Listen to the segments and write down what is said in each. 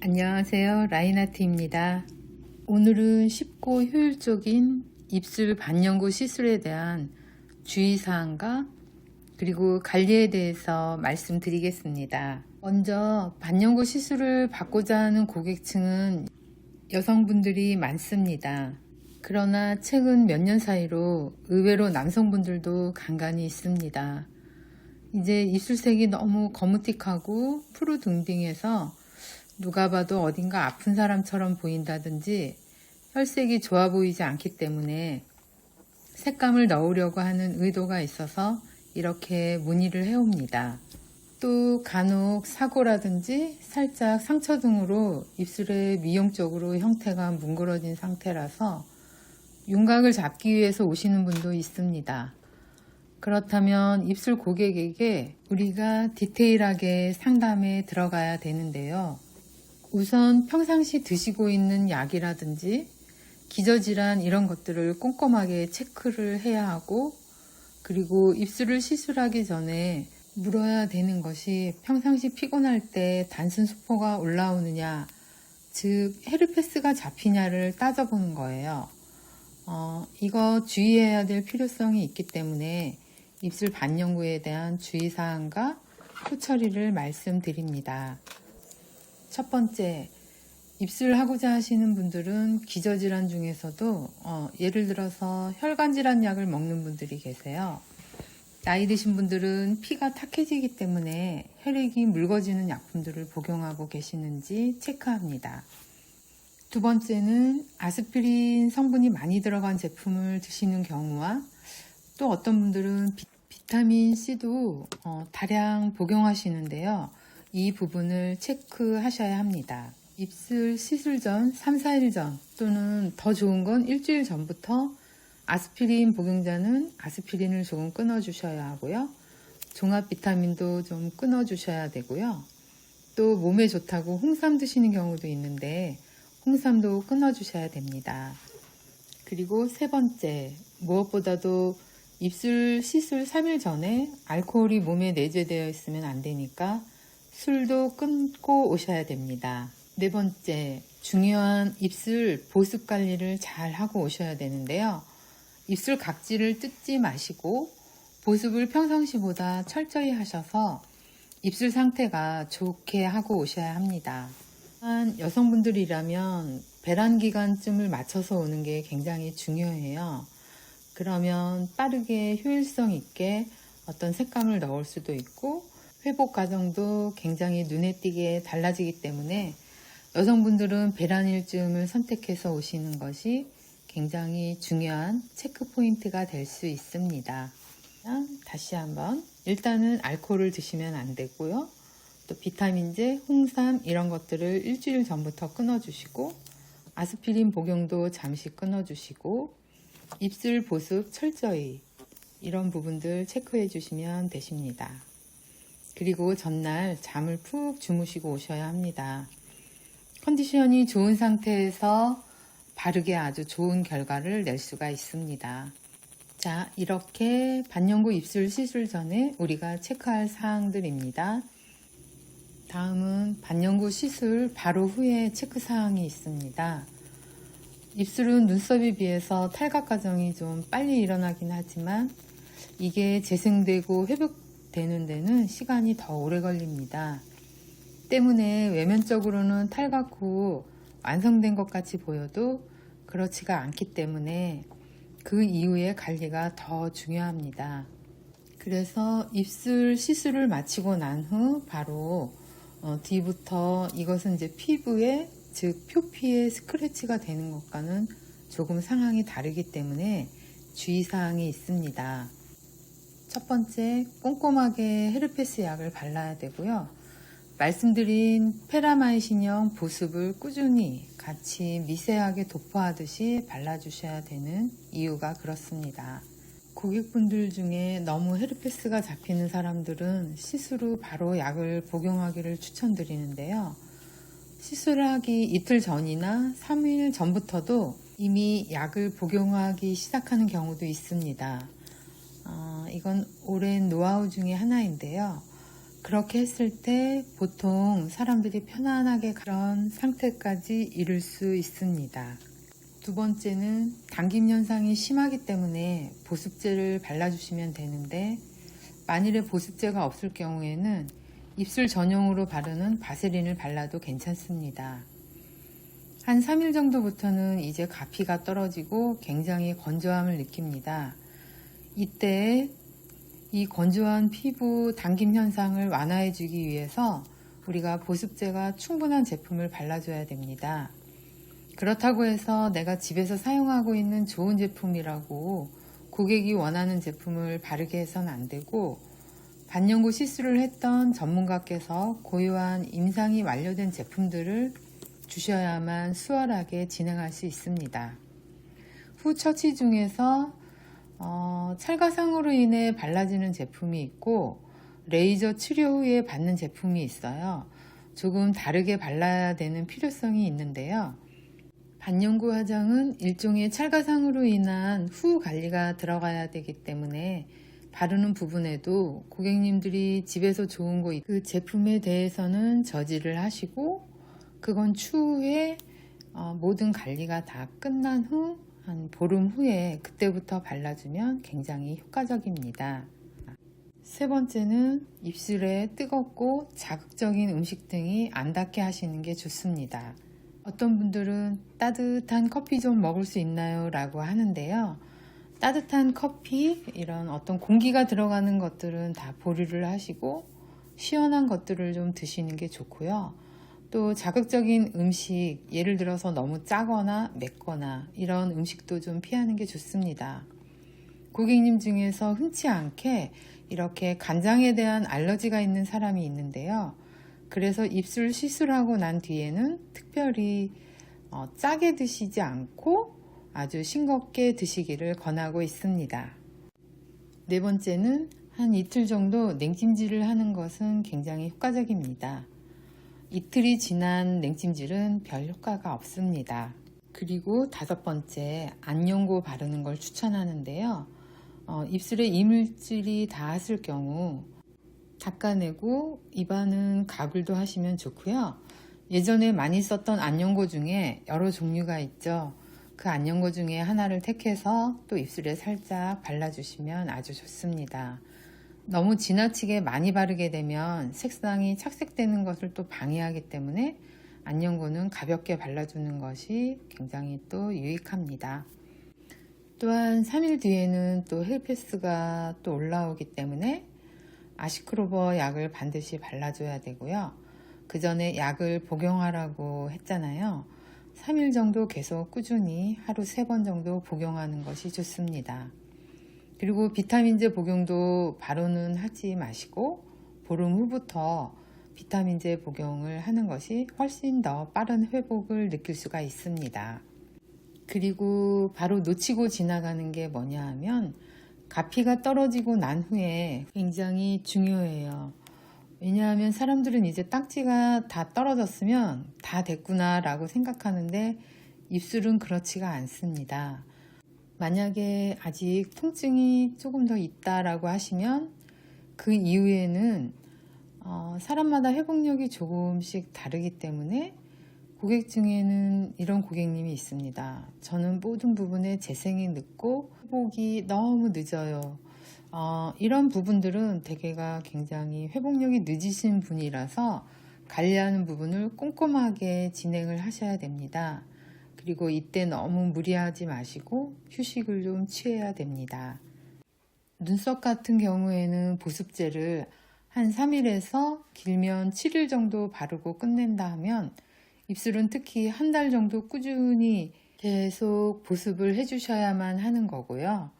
안녕하세요. 라인아트입니다. 오늘은 쉽고 효율적인 입술 반영구 시술에 대한 주의사항과 그리고 관리에 대해서 말씀드리겠습니다. 먼저 반영구 시술을 받고자 하는 고객층은 여성분들이 많습니다. 그러나 최근 몇 년 사이로 의외로 남성분들도 간간히 있습니다. 이제 입술색이 너무 거무틱하고 푸르둥둥해서 누가 봐도 어딘가 아픈 사람처럼 보인다든지 혈색이 좋아 보이지 않기 때문에 색감을 넣으려고 하는 의도가 있어서 이렇게 문의를 해옵니다. 또 간혹 사고라든지 살짝 상처 등으로 입술에 미용적으로 형태가 뭉그러진 상태라서 윤곽을 잡기 위해서 오시는 분도 있습니다. 그렇다면 입술 고객에게 우리가 디테일하게 상담에 들어가야 되는데요. 우선 평상시 드시고 있는 약이라든지 기저질환 이런 것들을 꼼꼼하게 체크를 해야 하고, 그리고 입술을 시술하기 전에 물어야 되는 것이 평상시 피곤할 때 단순 수포가 올라오느냐, 즉 헤르페스가 잡히냐를 따져보는 거예요. 이거 주의해야 될 필요성이 있기 때문에 입술 반영구에 대한 주의사항과 후처리를 말씀드립니다. 첫 번째, 입술 하고자 하시는 분들은 기저질환 중에서도 예를 들어서 혈관질환 약을 먹는 분들이 계세요. 나이 드신 분들은 피가 탁해지기 때문에 혈액이 묽어지는 약품들을 복용하고 계시는지 체크합니다. 두 번째는 아스피린 성분이 많이 들어간 제품을 드시는 경우와, 또 어떤 분들은 비타민C도 다량 복용하시는데요. 이 부분을 체크하셔야 합니다. 입술 시술 전 3, 4일 전 또는 더 좋은 건 일주일 전부터 아스피린 복용자는 아스피린을 조금 끊어주셔야 하고요. 종합 비타민도 좀 끊어주셔야 되고요. 또 몸에 좋다고 홍삼 드시는 경우도 있는데 홍삼도 끊어주셔야 됩니다. 그리고 세 번째, 무엇보다도 입술 시술 3일 전에 알코올이 몸에 내재되어 있으면 안 되니까 술도 끊고 오셔야 됩니다. 네 번째, 중요한 입술 보습 관리를 잘 하고 오셔야 되는데요. 입술 각질을 뜯지 마시고 보습을 평상시보다 철저히 하셔서 입술 상태가 좋게 하고 오셔야 합니다. 여성분들이라면 배란 기간쯤을 맞춰서 오는 게 굉장히 중요해요. 그러면 빠르게 효율성 있게 어떤 색감을 넣을 수도 있고 회복 과정도 굉장히 눈에 띄게 달라지기 때문에 여성분들은 배란일쯤을 선택해서 오시는 것이 굉장히 중요한 체크 포인트가 될 수 있습니다. 다시 한번, 일단은 알코올을 드시면 안 되고요. 또 비타민제, 홍삼 이런 것들을 일주일 전부터 끊어주시고, 아스피린 복용도 잠시 끊어주시고, 입술 보습 철저히 이런 부분들 체크해 주시면 되십니다. 그리고 전날 잠을 푹 주무시고 오셔야 합니다. 컨디션이 좋은 상태에서 바르게 아주 좋은 결과를 낼 수가 있습니다. 자, 이렇게 반영구 입술 시술 전에 우리가 체크할 사항들입니다. 다음은 반영구 시술 바로 후에 체크 사항이 있습니다. 입술은 눈썹에 비해서 탈각 과정이 좀 빨리 일어나긴 하지만 이게 재생되고 회복되는 데는 시간이 더 오래 걸립니다. 때문에 외면적으로는 탈각 후 완성된 것 같이 보여도 그렇지가 않기 때문에 그 이후의 관리가 더 중요합니다. 그래서 입술 시술을 마치고 난 후 바로 뒤부터 이것은 이제 피부에, 즉 표피에 스크래치가 되는 것과는 조금 상황이 다르기 때문에 주의사항이 있습니다. 첫 번째, 꼼꼼하게 헤르페스 약을 발라야 되고요. 말씀드린 페라마이신형 보습을 꾸준히 같이 미세하게 도포하듯이 발라주셔야 되는 이유가 그렇습니다. 고객분들 중에 너무 헤르페스가 잡히는 사람들은 시술 후 바로 약을 복용하기를 추천드리는데요. 시술을 하기 이틀 전이나 3일 전부터도 이미 약을 복용하기 시작하는 경우도 있습니다. 이건 오랜 노하우 중에 하나인데요. 그렇게 했을 때 보통 사람들이 편안하게 그런 상태까지 이룰 수 있습니다. 두 번째는 당김 현상이 심하기 때문에 보습제를 발라주시면 되는데, 만일에 보습제가 없을 경우에는 입술 전용으로 바르는 바세린을 발라도 괜찮습니다. 한 3일 정도부터는 이제 가피가 떨어지고 굉장히 건조함을 느낍니다. 이때 이 건조한 피부 당김 현상을 완화해 주기 위해서 우리가 보습제가 충분한 제품을 발라줘야 됩니다. 그렇다고 해서 내가 집에서 사용하고 있는 좋은 제품이라고 고객이 원하는 제품을 바르게 해서는 안 되고, 반영구 시술을 했던 전문가께서 고유한 임상이 완료된 제품들을 주셔야만 수월하게 진행할 수 있습니다. 후 처치 중에서 찰가상으로 인해 발라지는 제품이 있고 레이저 치료 후에 받는 제품이 있어요. 조금 다르게 발라야 되는 필요성이 있는데요. 반영구 화장은 일종의 찰가상으로 인한 후 관리가 들어가야 되기 때문에 바르는 부분에도 고객님들이 집에서 좋은 거 그 제품에 대해서는 저지를 하시고, 그건 추후에 모든 관리가 다 끝난 후 한 보름 후에 그때부터 발라주면 굉장히 효과적입니다. 세 번째는 입술에 뜨겁고 자극적인 음식 등이 안 닿게 하시는 게 좋습니다. 어떤 분들은 따뜻한 커피 좀 먹을 수 있나요? 라고 하는데요. 따뜻한 커피, 이런 어떤 공기가 들어가는 것들은 다 보류를 하시고 시원한 것들을 좀 드시는 게 좋고요. 또 자극적인 음식, 예를 들어서 너무 짜거나 맵거나 이런 음식도 좀 피하는 게 좋습니다. 고객님 중에서 흔치 않게 이렇게 간장에 대한 알러지가 있는 사람이 있는데요. 그래서 입술 시술하고 난 뒤에는 특별히 짜게 드시지 않고 아주 싱겁게 드시기를 권하고 있습니다. 네 번째는 한 이틀 정도 냉찜질을 하는 것은 굉장히 효과적입니다. 이틀이 지난 냉찜질은 별 효과가 없습니다. 그리고 다섯 번째, 안연고 바르는 걸 추천하는데요. 입술에 이물질이 닿았을 경우 닦아내고 입안은 가글도 하시면 좋고요. 예전에 많이 썼던 안연고 중에 여러 종류가 있죠. 그 안연고 중에 하나를 택해서 또 입술에 살짝 발라주시면 아주 좋습니다. 너무 지나치게 많이 바르게 되면 색상이 착색되는 것을 또 방해하기 때문에 안연고는 가볍게 발라주는 것이 굉장히 또 유익합니다. 또한 3일 뒤에는 또 헬페스가 또 올라오기 때문에 아시크로버 약을 반드시 발라줘야 되고요. 그 전에 약을 복용하라고 했잖아요. 3일 정도 계속 꾸준히 하루 3번 정도 복용하는 것이 좋습니다. 그리고 비타민제 복용도 바로는 하지 마시고 보름 후부터 비타민제 복용을 하는 것이 훨씬 더 빠른 회복을 느낄 수가 있습니다. 그리고 바로 놓치고 지나가는 게 뭐냐 하면 가피가 떨어지고 난 후에 굉장히 중요해요. 왜냐하면 사람들은 이제 딱지가 다 떨어졌으면 다 됐구나 라고 생각하는데 입술은 그렇지가 않습니다. 만약에 아직 통증이 조금 더 있다라고 하시면 그 이후에는 사람마다 회복력이 조금씩 다르기 때문에 고객 중에는 이런 고객님이 있습니다. 저는 모든 부분에 재생이 늦고 회복이 너무 늦어요. 이런 부분들은 대개가 굉장히 회복력이 늦으신 분이라서 관리하는 부분을 꼼꼼하게 진행을 하셔야 됩니다. 그리고 이때 너무 무리하지 마시고 휴식을 좀 취해야 됩니다. 눈썹 같은 경우에는 보습제를 한 3일에서 길면 7일 정도 바르고 끝낸다 하면 입술은 특히 한 달 정도 꾸준히 계속 보습을 해주셔야만 하는 거고요.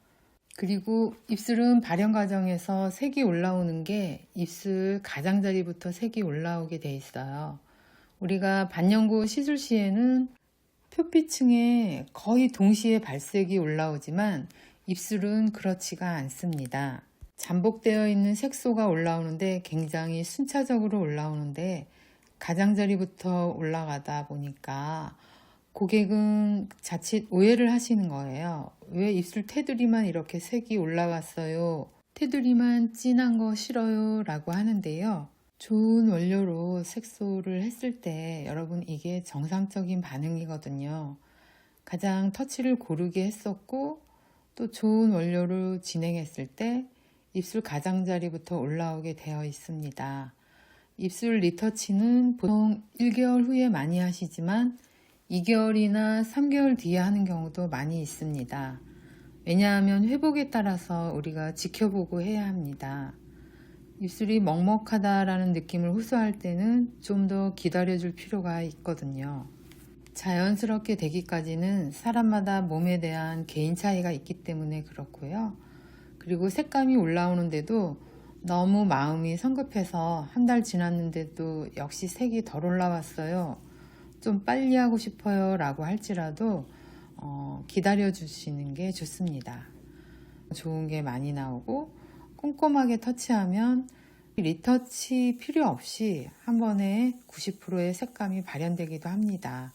그리고 입술은 발현 과정에서 색이 올라오는 게 입술 가장자리부터 색이 올라오게 돼 있어요. 우리가 반영구 시술 시에는 표피층에 거의 동시에 발색이 올라오지만 입술은 그렇지가 않습니다. 잠복되어 있는 색소가 올라오는데 굉장히 순차적으로 올라오는데 가장자리부터 올라가다 보니까 고객은 자칫 오해를 하시는 거예요. 왜 입술 테두리만 이렇게 색이 올라왔어요? 테두리만 진한 거 싫어요? 라고 하는데요. 좋은 원료로 색소를 했을 때 여러분 이게 정상적인 반응이거든요. 가장 터치를 고르게 했었고 또 좋은 원료로 진행했을 때 입술 가장자리부터 올라오게 되어 있습니다. 입술 리터치는 보통 1개월 후에 많이 하시지만 2개월이나 3개월 뒤에 하는 경우도 많이 있습니다. 왜냐하면 회복에 따라서 우리가 지켜보고 해야 합니다. 입술이 먹먹하다라는 느낌을 호소할 때는 좀 더 기다려줄 필요가 있거든요. 자연스럽게 되기까지는 사람마다 몸에 대한 개인 차이가 있기 때문에 그렇고요. 그리고 색감이 올라오는데도 너무 마음이 성급해서 한 달 지났는데도 역시 색이 덜 올라왔어요. 좀 빨리 하고 싶어요 라고 할지라도 기다려 주시는 게 좋습니다. 좋은 게 많이 나오고 꼼꼼하게 터치하면 리터치 필요 없이 한 번에 90%의 색감이 발현되기도 합니다.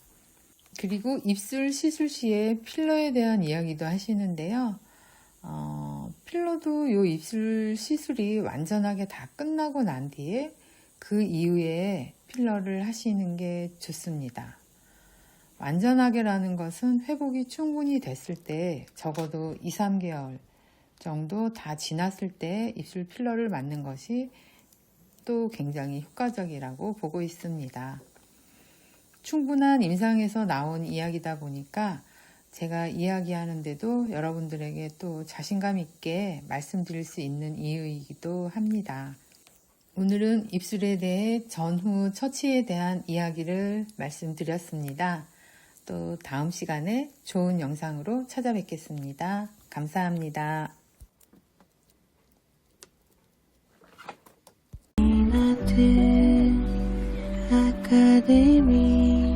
그리고 입술 시술 시에 필러에 대한 이야기도 하시는데요. 필러도 이 입술 시술이 완전하게 다 끝나고 난 뒤에 그 이후에 필러를 하시는 게 좋습니다. 완전하게라는 것은 회복이 충분히 됐을 때 적어도 2, 3개월 정도 다 지났을 때 입술 필러를 맞는 것이 또 굉장히 효과적이라고 보고 있습니다. 충분한 임상에서 나온 이야기다 보니까 제가 이야기하는데도 여러분들에게 또 자신감 있게 말씀드릴 수 있는 이유이기도 합니다. 오늘은 입술에 대해 전후 처치에 대한 이야기를 말씀드렸습니다. 또 다음 시간에 좋은 영상으로 찾아뵙겠습니다. 감사합니다. 아카데미